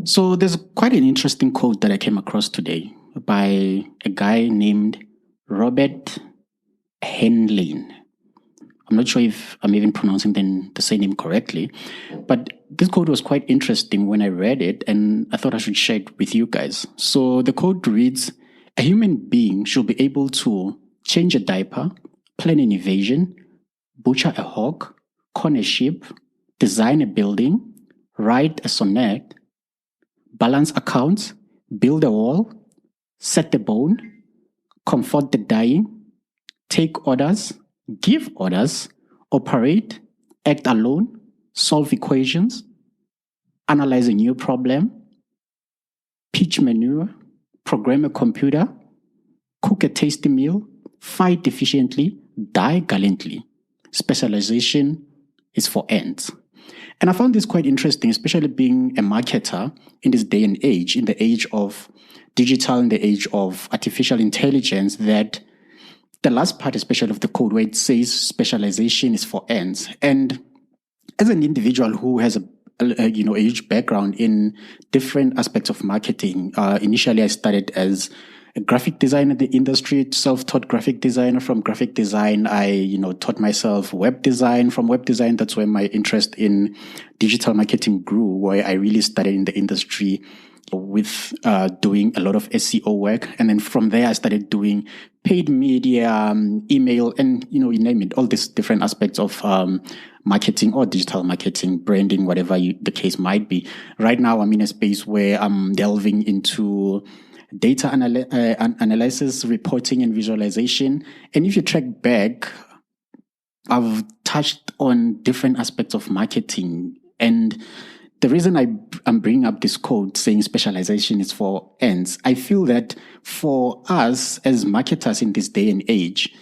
So there's quite an interesting quote that I came across today by a guy named Robert Henlein. I'm not sure if I'm even pronouncing the surname correctly, but this quote was quite interesting when I read it, and I thought I should share it with you guys. So the quote reads, "A human being should be able to change a diaper, plan an invasion, butcher a hog, corn a sheep, design a building, write a sonnet, balance accounts, build a wall, set the bone, comfort the dying, take orders, give orders, operate, act alone, solve equations, analyze a new problem, pitch manure, program a computer, cook a tasty meal, fight efficiently, die gallantly. Specialization is for ends." And I found this quite interesting, especially being a marketer in this day and age, in the age of digital, in the age of artificial intelligence, that the last part, especially of the code, where it says specialization is for ends. And as an individual who has a huge background in different aspects of marketing, initially I started as a graphic designer in the industry, self-taught graphic designer. From graphic design, I taught myself web design. From web design, that's where my interest in digital marketing grew, where I really started in the industry with doing a lot of SEO work. And then from there, I started doing paid media, email, and, you name it, all these different aspects of marketing or digital marketing, branding, whatever the case might be. Right now, I'm in a space where I'm delving into data analysis, reporting, and visualization. And if you track back, I've touched on different aspects of marketing. And the reason I'm bringing up this quote saying specialization is for ends, I feel that for us as marketers in this day and age,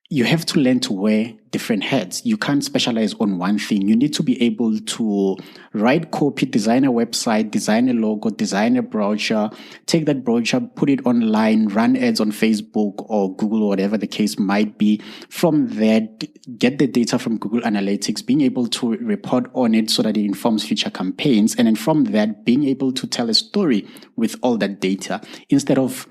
you have to learn to wear different hats. You can't specialize on one thing. You need to be able to write copy, design a website, design a logo, design a brochure, take that brochure, put it online, run ads on Facebook or Google or whatever the case might be. From there, get the data from Google Analytics, being able to report on it so that it informs future campaigns. And then from that, being able to tell a story with all that data instead of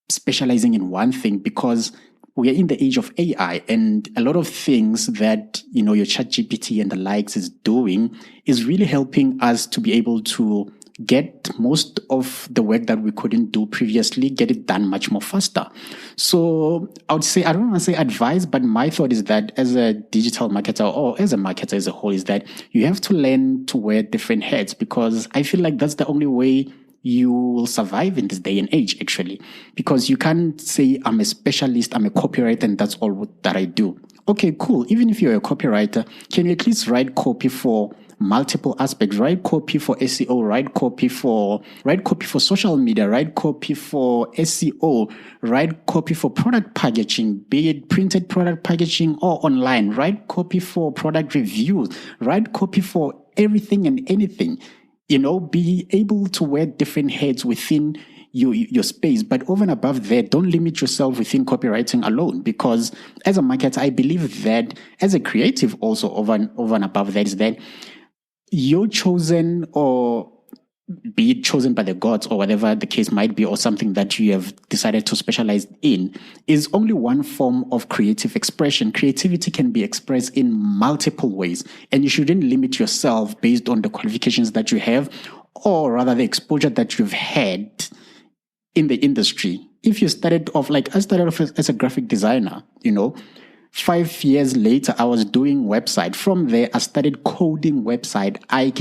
specializing in one thing, because we are in the age of AI, and a lot of things that, your ChatGPT and the likes is doing is really helping us to be able to get most of the work that we couldn't do previously, get it done much more faster. So I would say, I don't want to say advice, but my thought is that as a digital marketer or as a marketer as a whole, is that you have to learn to wear different hats, because I feel like that's the only way you will survive in this day and age, actually, because you can't say I'm a specialist, I'm a copywriter, and that's all that I do. Okay, cool. Even if you're a copywriter, can you at least write copy for multiple aspects? Write copy for SEO, write copy for social media, write copy for SEO, write copy for product packaging, be it printed product packaging or online, write copy for product reviews, write copy for everything and anything. Be able to wear different hats within your space. But over and above that, don't limit yourself within copywriting alone, because as a marketer, I believe that as a creative also over and above that is that you're chosen, or be it chosen by the gods or whatever the case might be, or something that you have decided to specialize in, is only one form of creative expression. Creativity can be expressed in multiple ways, and you shouldn't limit yourself based on the qualifications that you have, or rather the exposure that you've had in the industry. If you started off, like I started off as a graphic designer, 5 years later, I was doing website. From there, I started coding website. I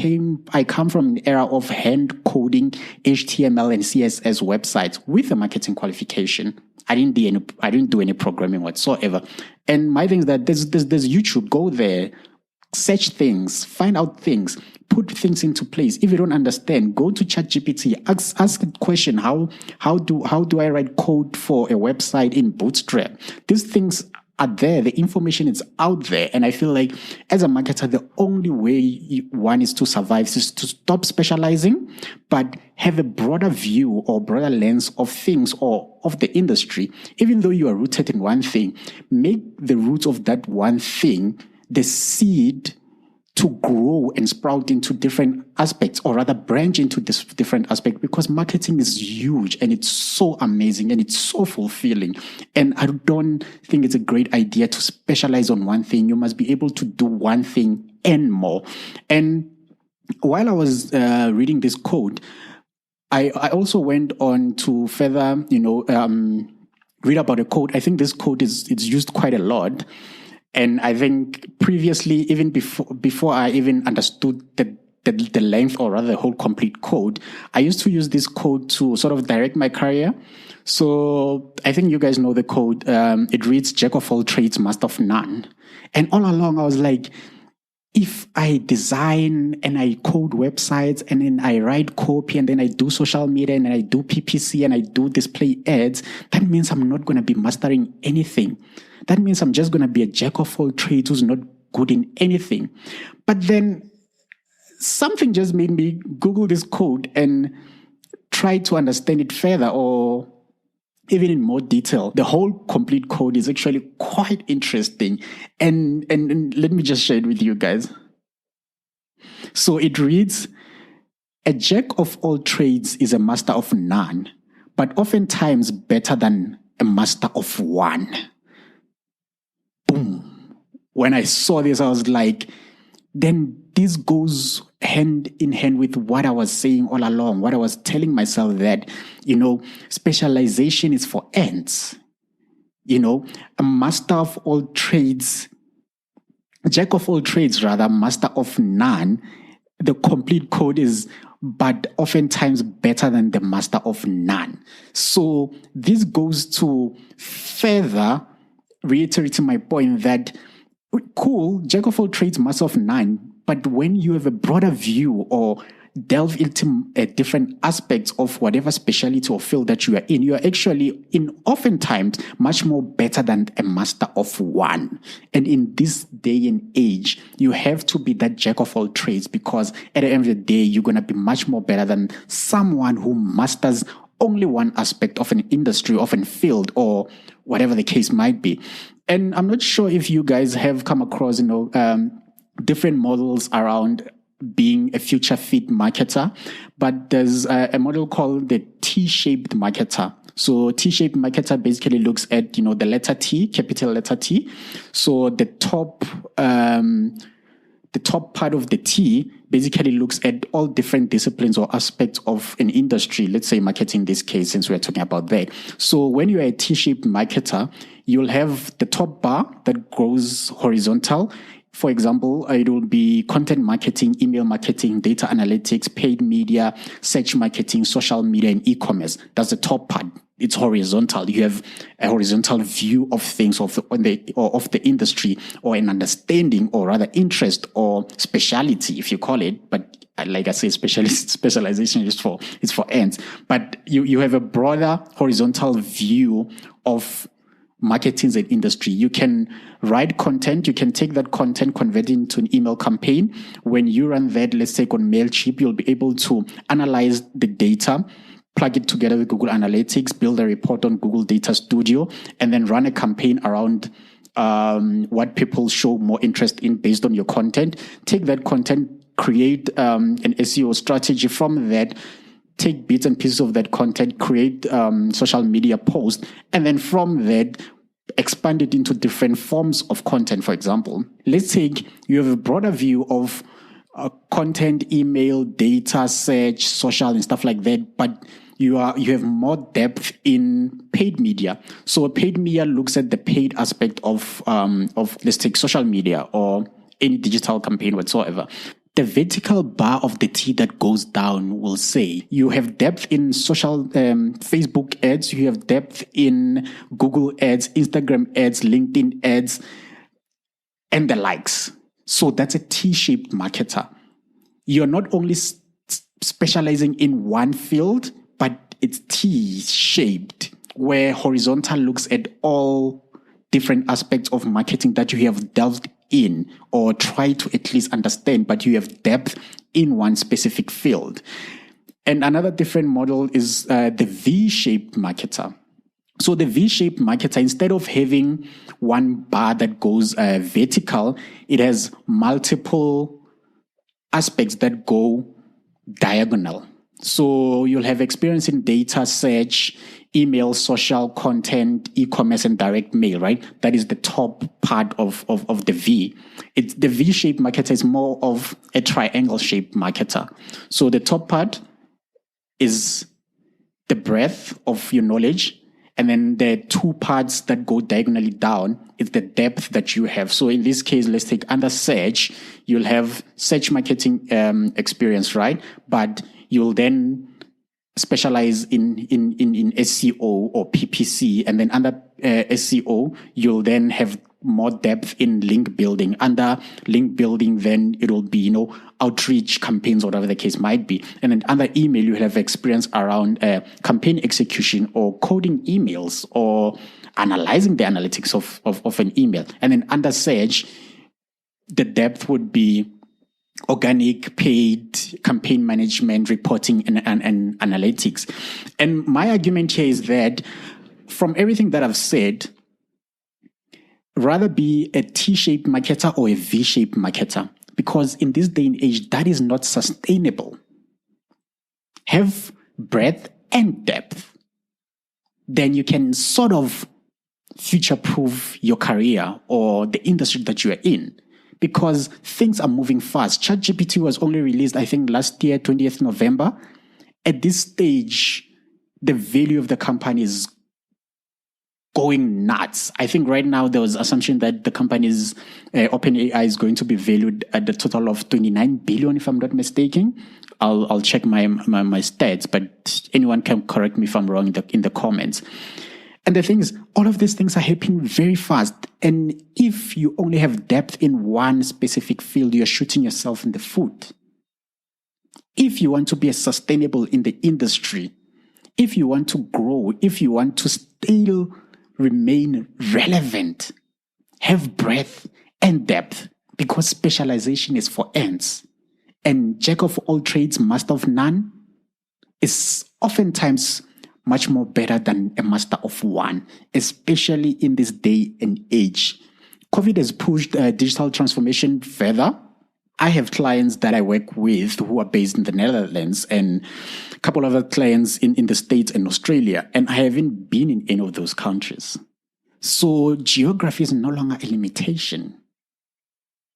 come from an era of hand coding HTML and CSS websites with a marketing qualification. I didn't do any programming whatsoever. And my thing is that there's YouTube. Go there, search things, find out things, put things into place. If you don't understand, go to ChatGPT, ask a question. How do I write code for a website in Bootstrap? These things are there. The information is out there. And I feel like as a marketer, the only way one is to survive is to stop specializing, but have a broader view or broader lens of things or of the industry. Even though you are rooted in one thing, make the roots of that one thing the seed to grow and sprout into different aspects, or rather branch into this different aspect, because marketing is huge and it's so amazing and it's so fulfilling. And I don't think it's a great idea to specialize on one thing. You must be able to do one thing and more. And while I was reading this quote, I also went on to further, read about a quote. I think this quote it's used quite a lot. And I think previously, even before I even understood the length, or rather the whole complete code, I used to use this code to sort of direct my career. So I think you guys know the code. It reads, "Jack of all trades, master of none." And all along I was like, if I design and I code websites and then I write copy and then I do social media and then I do PPC and I do display ads, that means I'm not going to be mastering anything. That means I'm just going to be a jack of all trades who's not good in anything. But then something just made me Google this code and try to understand it further, or even in more detail. The whole complete code is actually quite interesting. And let me just share it with you guys. So it reads, "A jack of all trades is a master of none, but oftentimes better than a master of one." Boom. When I saw this, I was like, then this goes hand in hand with what I was saying all along, what I was telling myself, that, specialization is for ants. A master of all trades, jack of all trades rather, master of none. The complete code is, but oftentimes better than the master of none. So this goes to further reiterating my point that, cool, jack of all trades, master of none, but when you have a broader view or delve into different aspects of whatever specialty or field that you are actually oftentimes much more better than a master of one. And in this day and age, you have to be that jack of all trades, because at the end of the day, you're going to be much more better than someone who masters only one aspect of an industry, of a field, or whatever the case might be. And I'm not sure if you guys have come across, different models around being a future fit marketer, but there's a model called the T-shaped marketer. So T-shaped marketer basically looks at, the letter T, capital letter T. So the top part of the T basically looks at all different disciplines or aspects of an industry, let's say marketing in this case, since we're talking about that. So when you're a T-shaped marketer, you'll have the top bar that goes horizontal. For example, it will be content marketing, email marketing, data analytics, paid media, search marketing, social media, and e-commerce. That's the top part. It's horizontal. You have a horizontal view of things, of the industry, or an understanding, or rather interest or speciality, if you call it. But like I say, specialization is for ends. But you have a broader horizontal view of marketing and industry. You can write content. You can take that content, convert it into an email campaign. When you run that, let's take on MailChimp, you'll be able to analyze the data, plug it together with Google Analytics, build a report on Google Data Studio, and then run a campaign around what people show more interest in based on your content. Take that content, create an SEO strategy from that, take bits and pieces of that content, create social media posts, and then from that, expand it into different forms of content. For example, let's take you have a broader view of content, email, data, search, social, and stuff like that, but you have more depth in paid media. So paid media looks at the paid aspect of let's take social media or any digital campaign whatsoever. The vertical bar of the T that goes down will say you have depth in social Facebook ads, you have depth in Google ads, Instagram ads, LinkedIn ads, and the likes. So that's a T-shaped marketer. You're not only specializing in one field, but it's T-shaped, where horizontal looks at all different aspects of marketing that you have delved in or try to at least understand, but you have depth in one specific field. And another different model is the V-shaped marketer. So the V-shaped marketer, instead of having one bar that goes vertical, it has multiple aspects that go diagonal. So you'll have experience in data search, email, social content, e-commerce, and direct mail, right? That is the top part of the V. It's the V-shaped marketer is more of a triangle-shaped marketer. So the top part is the breadth of your knowledge. And then the two parts that go diagonally down is the depth that you have. So in this case, let's take under search, you'll have search marketing experience, right? But you'll then specialize in SEO or PPC. And then under SEO, you'll then have more depth in link building. Under link building, then it'll be, outreach campaigns, whatever the case might be. And then under email, you have experience around campaign execution or coding emails or analyzing the analytics of an email. And then under search, the depth would be organic, paid, campaign management, reporting, and analytics. And my argument here is that from everything that I've said, rather be a T-shaped marketer or a V-shaped marketer, because in this day and age, that is not sustainable. Have breadth and depth. Then you can sort of future-proof your career or the industry that you are in, because things are moving fast. ChatGPT was only released, I think, last year, 20th November. At this stage, the value of the company is going nuts. I think right now there was assumption that the company's OpenAI is going to be valued at the total of 29 billion, if I'm not mistaken. I'll check my stats, but anyone can correct me if I'm wrong in the comments. And the thing is, all of these things are happening very fast. And if you only have depth in one specific field, you're shooting yourself in the foot. If you want to be sustainable in the industry, if you want to grow, if you want to still remain relevant, have breadth and depth, because specialization is for ants. And jack of all trades, master of none is oftentimes much more better than a master of one, especially in this day and age. COVID has pushed digital transformation further. I have clients that I work with who are based in the Netherlands and a couple of other clients in the States and Australia, and I haven't been in any of those countries. So geography is no longer a limitation.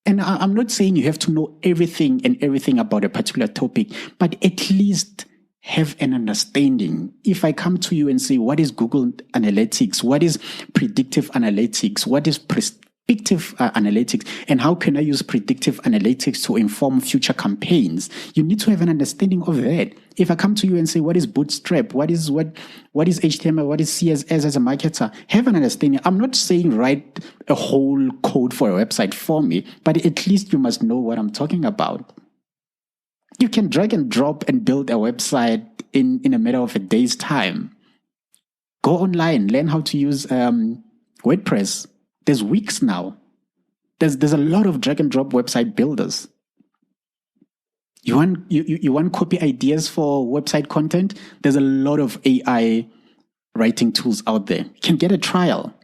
And I'm not saying you have to know everything about a particular topic, but at least have an understanding. If I come to you and say, what is Google Analytics? What is predictive analytics? What is predictive analytics? And how can I use predictive analytics to inform future campaigns? You need to have an understanding of that. If I come to you and say, what is Bootstrap? What is HTML? What is CSS as a marketer? Have an understanding. I'm not saying write a whole code for a website for me, but at least you must know what I'm talking about. You can drag and drop and build a website in a matter of a day's time. Go online, learn how to use WordPress. There's Wix now. There's a lot of drag and drop website builders. You want copy ideas for website content? There's a lot of AI writing tools out there. You can get a trial.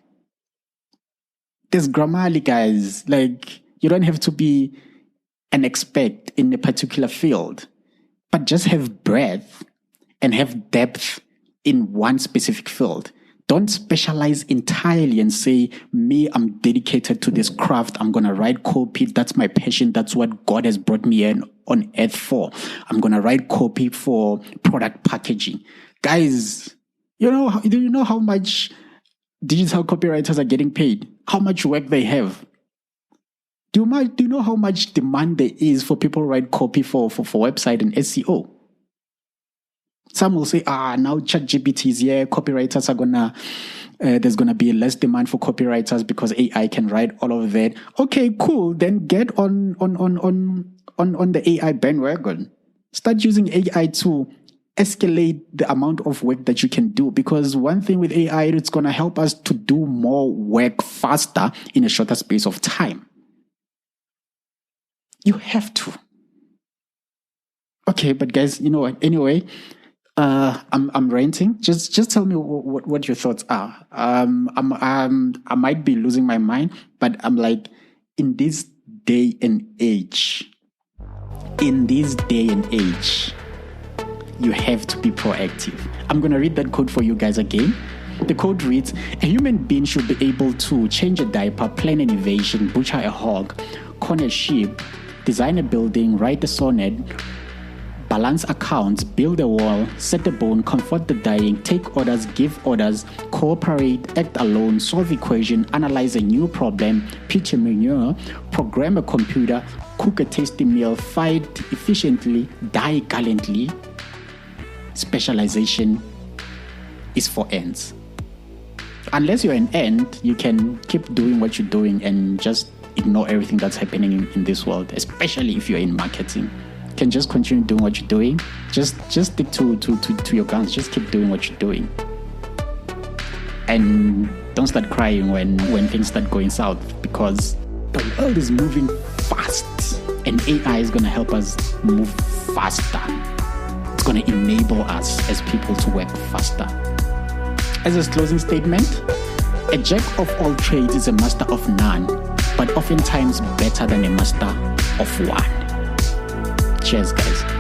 There's Grammarly, guys. Like, you don't have to be an expert in a particular field, but just have breadth and have depth in one specific field. Don't specialize entirely and say, me, I'm dedicated to this craft. I'm going to write copy. That's my passion. That's what God has brought me on earth for. I'm going to write copy for product packaging. Guys, do you know how much digital copywriters are getting paid? How much work they have? Do you know how much demand there is for people who write copy for website and SEO? Some will say, now ChatGPT is here, copywriters are there's gonna be less demand for copywriters because AI can write all of that. Okay, cool. Then get on the AI bandwagon. Start using AI to escalate the amount of work that you can do, because one thing with AI, it's gonna help us to do more work faster in a shorter space of time. You have to. Okay, but guys, you know what? Anyway, I'm ranting. Just tell me what your thoughts are. I might be losing my mind, but I'm like, in this day and age, In this day and age, you have to be proactive. I'm going to read that code for you guys again. The code reads, a human being should be able to change a diaper, plan an invasion, butcher a hog, corn a sheep, design a building, write a sonnet, balance accounts, build a wall, set a bone, comfort the dying, take orders, give orders, cooperate, act alone, solve equation, analyze a new problem, pitch a manure, program a computer, cook a tasty meal, fight efficiently, die gallantly. Specialization is for ends. Unless you're an ant, you can keep doing what you're doing and just ignore everything that's happening in this world, especially if you're in marketing. You can just continue doing what you're doing. Just stick to your guns. Just keep doing what you're doing. And don't start crying when things start going south, because the world is moving fast and AI is going to help us move faster. It's going to enable us as people to work faster. As a closing statement, a jack of all trades is a master of none, but oftentimes better than a master of one. Cheers, guys.